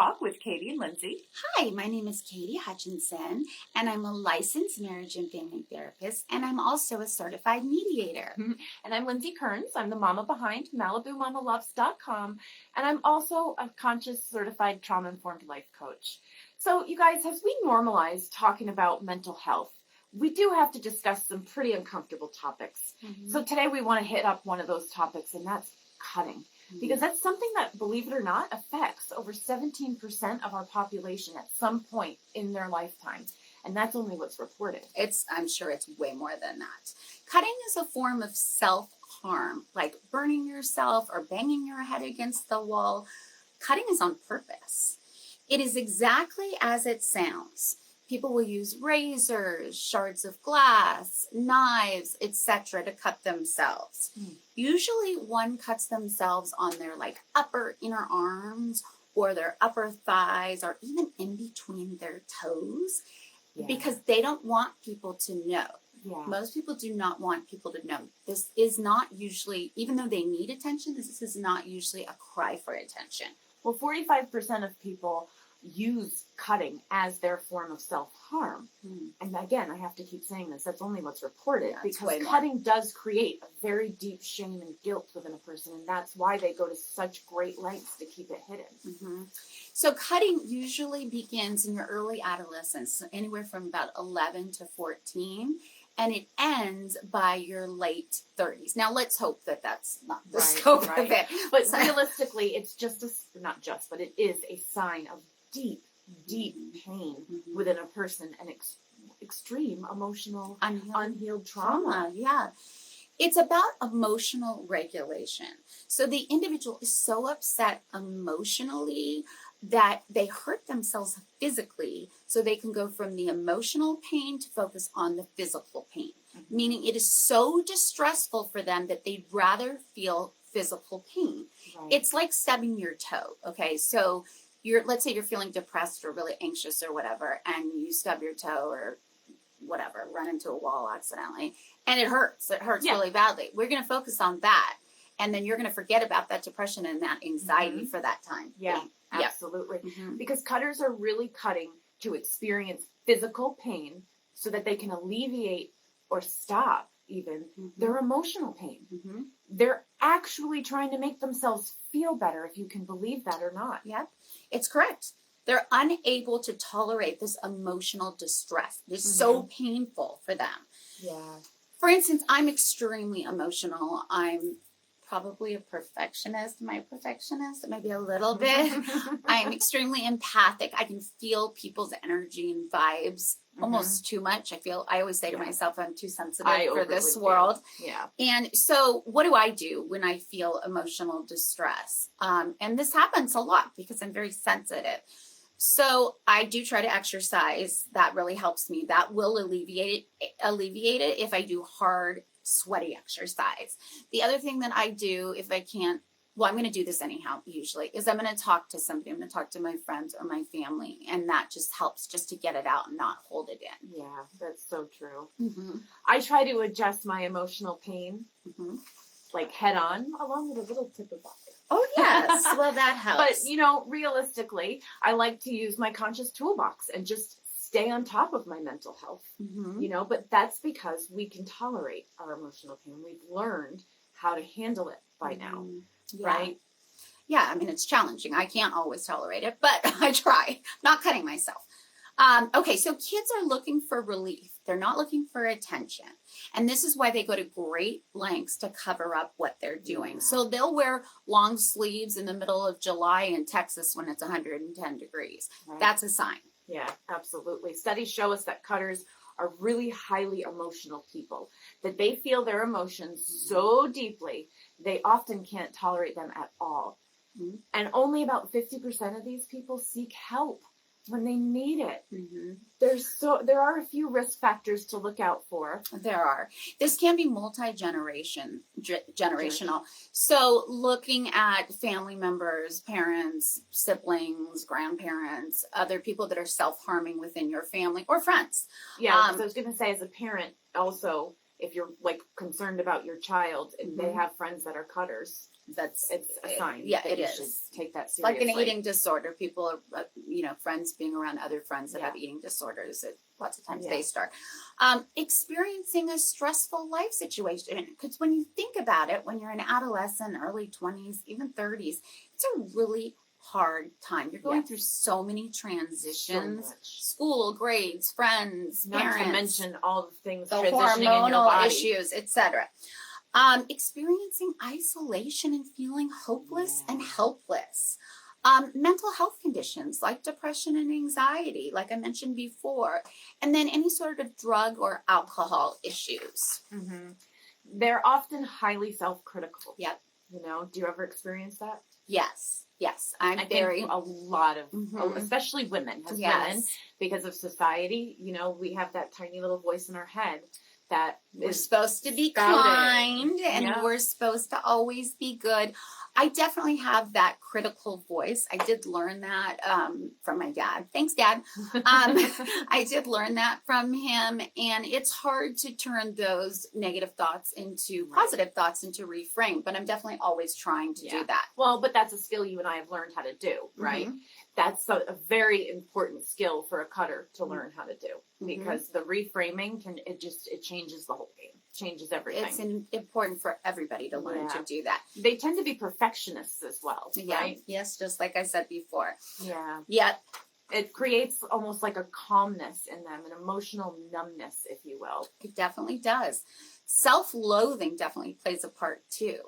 Talk with Katie and Lindsey. Hi, my name is Katie Hutchinson, and I'm a licensed marriage and family therapist, and I'm also a certified mediator. And I'm Lindsey Kearns. I'm the mama behind MalibuMamaLoves.com, and I'm also a conscious certified trauma-informed life coach. So you guys, as we normalize talking about mental health, we do have to discuss some pretty uncomfortable topics. So today we want to hit up one of those topics, and that's cutting. Because that's something that, believe it or not, affects over 17% of our population at some point in their lifetime. And that's only what's reported. I'm sure it's way more than that. Cutting is a form of self-harm, like burning yourself or banging your head against the wall. Cutting is on purpose. It is exactly as it sounds. People will use razors, shards of glass, knives, etc. to cut themselves. Usually one cuts themselves on their upper inner arms or their upper thighs or even in between their toes because they don't want people to know. Most people do not want people to know. This is not usually, even though they need attention, this is not usually a cry for attention. Well, 45% of people use cutting as their form of self-harm. And again, I have to keep saying this, that's only what's reported, because cutting does create a very deep shame and guilt within a person, and that's why they go to such great lengths to keep it hidden. So cutting usually begins in your early adolescence, anywhere from about 11 to 14, and it ends by your late 30s. Now, let's hope that that's not the scope of it. But realistically, it's just, but it is a sign of deep pain within a person and extreme emotional unhealed trauma. It's about emotional regulation. So the individual is so upset emotionally that they hurt themselves physically, so they can go from the emotional pain to focus on the physical pain. Meaning it is so distressful for them that they'd rather feel physical pain. It's like stubbing your toe, okay? So let's say you're feeling depressed or really anxious or whatever, and you stub your toe or whatever, run into a wall accidentally, and it hurts. It hurts really badly. We're going to focus on that, and then you're going to forget about that depression and that anxiety for that time. Absolutely. Because cutters are really cutting to experience physical pain so that they can alleviate or stop even their emotional pain. They're actually trying to make themselves feel better, if you can believe that or not. It's correct. They're unable to tolerate this emotional distress. It's so painful for them. For instance, I'm extremely emotional. I'm probably a perfectionist. Am I a perfectionist? Maybe a little bit. I'm extremely empathic. I can feel people's energy and vibes almost too much. I always say to myself, I'm too sensitive for this world. And so what do I do when I feel emotional distress? And this happens a lot because I'm very sensitive. So I do try to exercise. That really helps me. That will alleviate it if I do hard, sweaty exercise. The other thing that I do, if I can't, I'm going to do this anyhow, usually, is I'm going to talk to somebody. I'm going to talk to my friends or my family, and that just helps just to get it out and not hold it in. That's so true. I try to adjust my emotional pain, head on, along with a little tip of vodka. Oh, yes. Well, that helps. But, realistically, I like to use my conscious toolbox and just stay on top of my mental health, but that's because we can tolerate our emotional pain. We've learned how to handle it by now, right? I mean, it's challenging. I can't always tolerate it, but I try. Not cutting myself. Okay, so kids are looking for relief. They're not looking for attention. And this is why they go to great lengths to cover up what they're doing. So they'll wear long sleeves in the middle of July in Texas when it's 110 degrees. That's a sign. Yeah, absolutely. Studies show us that cutters are really highly emotional people, that they feel their emotions so deeply, they often can't tolerate them at all. And only about 50% of these people seek help when they need it. There are a few risk factors to look out for. There are. This can be generational. So looking at family members, parents, siblings, grandparents, other people that are self-harming within your family or friends. So I was going to say, as a parent also, if you're like concerned about your child and they have friends that are cutters, it's a sign. Yeah, that it you is. should take that seriously. Like an eating disorder. People are, friends being around other friends that Yeah. have eating disorders. Lots of times Yeah. they start experiencing a stressful life situation. Because when you think about it, when you're an adolescent, early 20s, even 30s, it's a really hard time. You're going Yes. through so many transitions, So much. school, grades, friends, Not parents, to mention all the things the transitioning in your hormonal body. issues, etc. Experiencing isolation and feeling hopeless and helpless. Mental health conditions like depression and anxiety, like I mentioned before, and then any sort of drug or alcohol issues. Mm-hmm. They're often highly self-critical. Yep. You know, do you ever experience that? Yes. I think a lot of, especially women, women, because of society, you know, we have that tiny little voice in our head that we're supposed to be spouted. kind and we're supposed to always be good. I definitely have that critical voice. I did learn that from my dad. Thanks, Dad. I did learn that from him, and it's hard to turn those negative thoughts into positive thoughts and to reframe, but I'm definitely always trying to do that. Well, but that's a skill you and I have learned how to do, right? That's a very important skill for a cutter to learn how to do, because the reframing it changes the whole game, changes everything. It's important for everybody to learn to do that. They tend to be perfectionists as well, right? Yes, just like I said before. Yeah. Yep. It creates almost like a calmness in them, an emotional numbness, if you will. It definitely does. Self-loathing definitely plays a part too.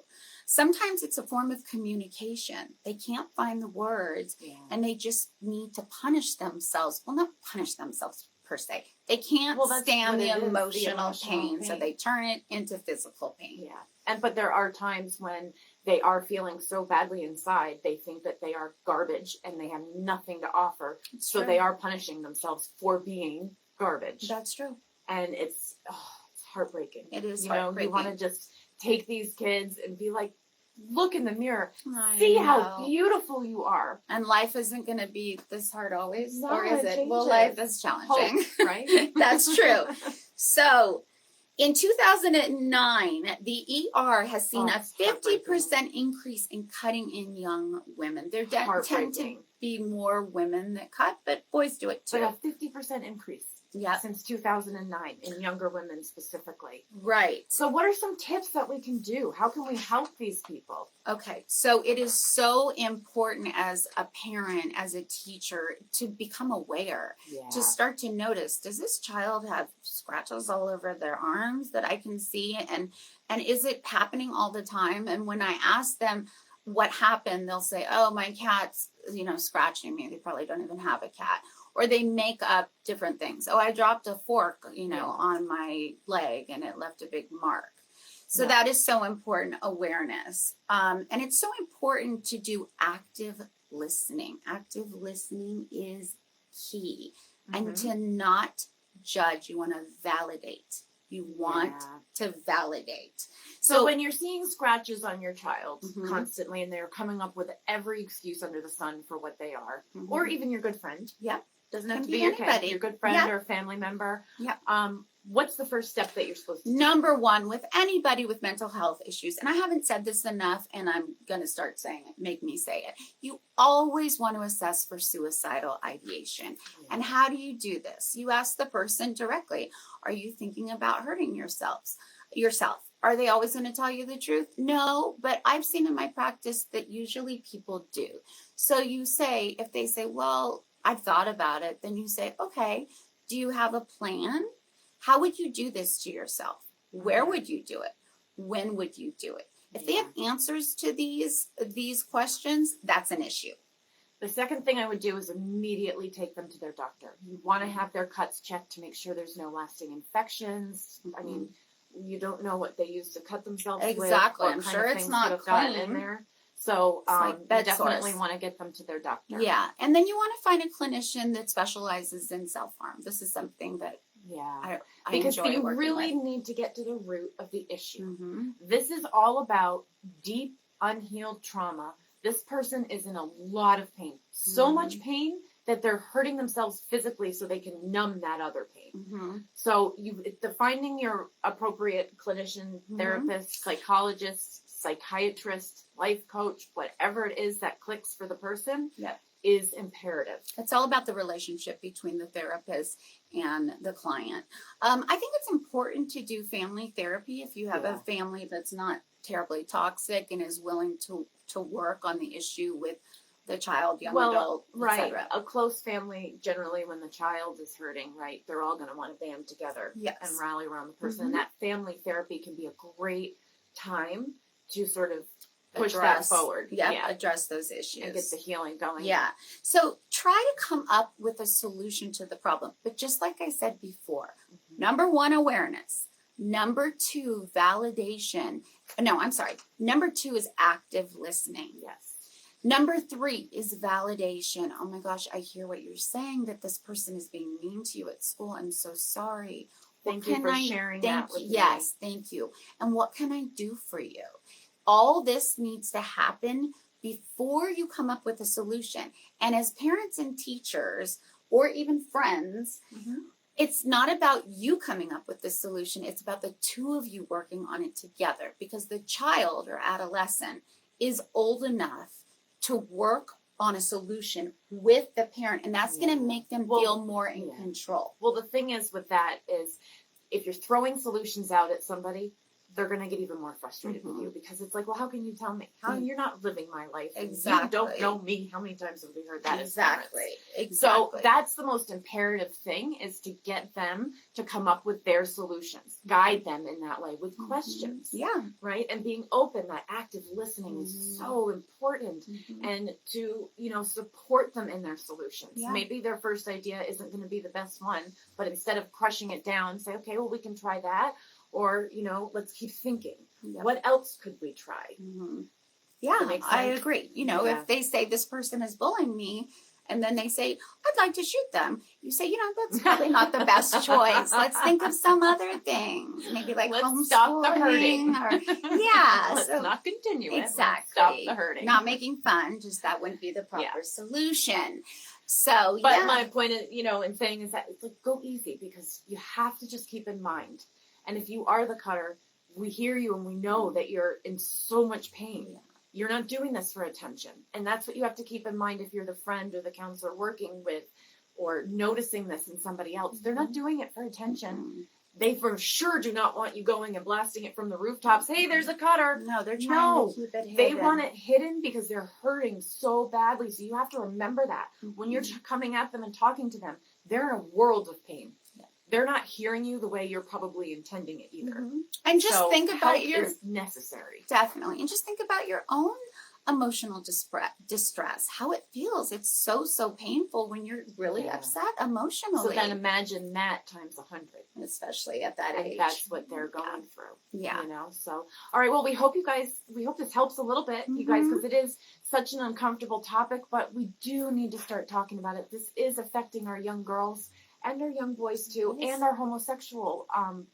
Sometimes it's a form of communication. They can't find the words and they just need to punish themselves. Well, not punish themselves per se. They can't stand the emotional pain, so they turn it into physical pain. Yeah. But there are times when they are feeling so badly inside, they think that they are garbage and they have nothing to offer. So they are punishing themselves for being garbage. That's true. And it's heartbreaking. It is heartbreaking. You want to just take these kids and be like, look in the mirror. I See know. how beautiful you are. And life isn't going to be this hard always, No, or is it? Well, changes. life is challenging. Hope, right? That's true. So, in 2009, the ER has seen a 50% increase in cutting in young women. There tend to be more women that cut, but boys do it too. But a 50% increase since 2009 in younger women specifically. Right. So what are some tips that we can do? How can we help these people? Okay, so it is so important as a parent, as a teacher, to become aware, to start to notice, does this child have scratches all over their arms that I can see? And is it happening all the time? And when I ask them what happened, they'll say, oh, my cat's, scratching me. They probably don't even have a cat. Or they make up different things. Oh, I dropped a fork, on my leg and it left a big mark. So that is so important, awareness. And it's so important to do active listening. Active listening is key. And to not judge. You want to validate. You want to validate. So when you're seeing scratches on your child constantly and they're coming up with every excuse under the sun for what they are, or even your good friend. Doesn't have to be your kid, your good friend or family member. What's the first step that you're supposed to do? Number one, with anybody with mental health issues, and I haven't said this enough, and I'm going to start saying it, make me say it. You always want to assess for suicidal ideation. And how do you do this? You ask the person directly, are you thinking about hurting yourself? Are they always going to tell you the truth? No, but I've seen in my practice that usually people do. So you say, if they say, well, I've thought about it, then you say, okay, do you have a plan? How would you do this to yourself? Where would you do it? When would you do it? If they have answers to these questions, that's an issue. The second thing I would do is immediately take them to their doctor. You want to have their cuts checked to make sure there's no lasting infections. I mean, you don't know what they use to cut themselves with. Exactly. I'm sure it's not clean in there. So you definitely want to get them to their doctor. Yeah. And then you want to find a clinician that specializes in self-harm. This is something that I because enjoy you working really with. need to get to the root of the issue. This is all about deep, unhealed trauma. This person is in a lot of pain. So much pain that they're hurting themselves physically so they can numb that other pain. Mm-hmm. So finding your appropriate clinician, therapist, psychologist, psychiatrist, life coach, whatever it is that clicks for the person is imperative. It's all about the relationship between the therapist and the client. I think it's important to do family therapy if you have a family that's not terribly toxic and is willing to work on the issue with the child, young adult, etc. A close family, generally when the child is hurting, right, they're all going to want to band together and rally around the person. And that family therapy can be a great time to sort of push that forward. Address those issues. And get the healing going. Yeah. So try to come up with a solution to the problem. But just like I said before, number one, awareness. Number two, validation. No, I'm sorry. Number two is active listening. Yes. Number three is validation. Oh my gosh, I hear what you're saying, that this person is being mean to you at school. I'm so sorry. Thank you for sharing that with me. Yes, thank you. And what can I do for you? All this needs to happen before you come up with a solution. And as parents and teachers, or even friends, it's not about you coming up with the solution. It's about the two of you working on it together, because the child or adolescent is old enough to work on a solution with the parent, and that's going to make them feel more in control. Well, the thing is with that is, if you're throwing solutions out at somebody, they're going to get even more frustrated with you, because it's like, well, how can you tell me? How you're not living my life? Exactly. You don't know me. How many times have we heard that? Exactly. So that's the most imperative thing, is to get them to come up with their solutions. Guide them in that way with questions. Yeah. Right? And being open, that active listening is so important. And to, support them in their solutions. Yeah. Maybe their first idea isn't going to be the best one, but instead of crushing it down, say, okay, well, we can try that. Or, let's keep thinking. Yep. What else could we try? Yeah, I agree. If they say this person is bullying me, and then they say, I'd like to shoot them. You say, that's probably not the best choice. Let's think of some other things. Maybe like let's stop the hurting. Let's not continue it. Exactly. Stop the hurting. Not making fun, just that wouldn't be the proper solution. So, But my point is, in saying is that it's like, go easy, because you have to just keep in mind. And if you are the cutter, we hear you and we know that you're in so much pain. Yeah. You're not doing this for attention. And that's what you have to keep in mind if you're the friend or the counselor working with or noticing this in somebody else. They're not doing it for attention. They for sure do not want you going and blasting it from the rooftops. Hey, there's a cutter. No, they're trying to keep it hidden. They want it hidden because they're hurting so badly. So you have to remember that. When you're coming at them and talking to them, they're in a world of pain. They're not hearing you the way you're probably intending it either. And just think about is necessary. Definitely. And just think about your own emotional distress, how it feels. It's so painful when you're really upset emotionally. So then imagine that times 100. Especially at that age. That's what they're going through. Yeah. So, all right. Well, we hope this helps a little bit, you guys, because it is such an uncomfortable topic, but we do need to start talking about it. This is affecting our young girls and our young boys too, and our homosexual,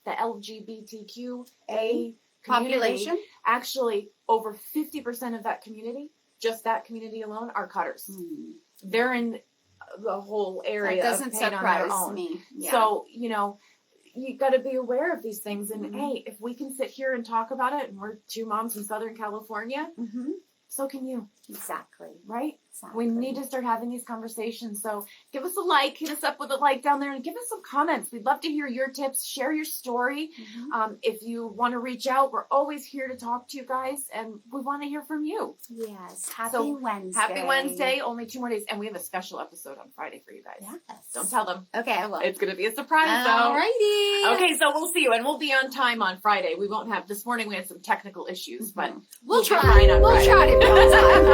the LGBTQA population. Actually, over 50% of that community, just that community alone, are cutters. They're in the whole area. That doesn't of pain surprise on their own. me. Yeah. So, you got to be aware of these things. And hey, if we can sit here and talk about it, and we're two moms in Southern California, so can you. Exactly. Right? Exactly. We need to start having these conversations. So give us a like, hit us up with a like down there, and give us some comments. We'd love to hear your tips, share your story. If you want to reach out, we're always here to talk to you guys, and we want to hear from you. Yes. Happy Wednesday. Happy Wednesday. Only 2 more days. And we have a special episode on Friday for you guys. Yes. Don't tell them. Okay, I will. It's going to be a surprise, Alrighty. Okay, so we'll see you, and we'll be on time on Friday. We won't have, this morning we had some technical issues, but we'll try. Right on We'll Friday. try to be on time.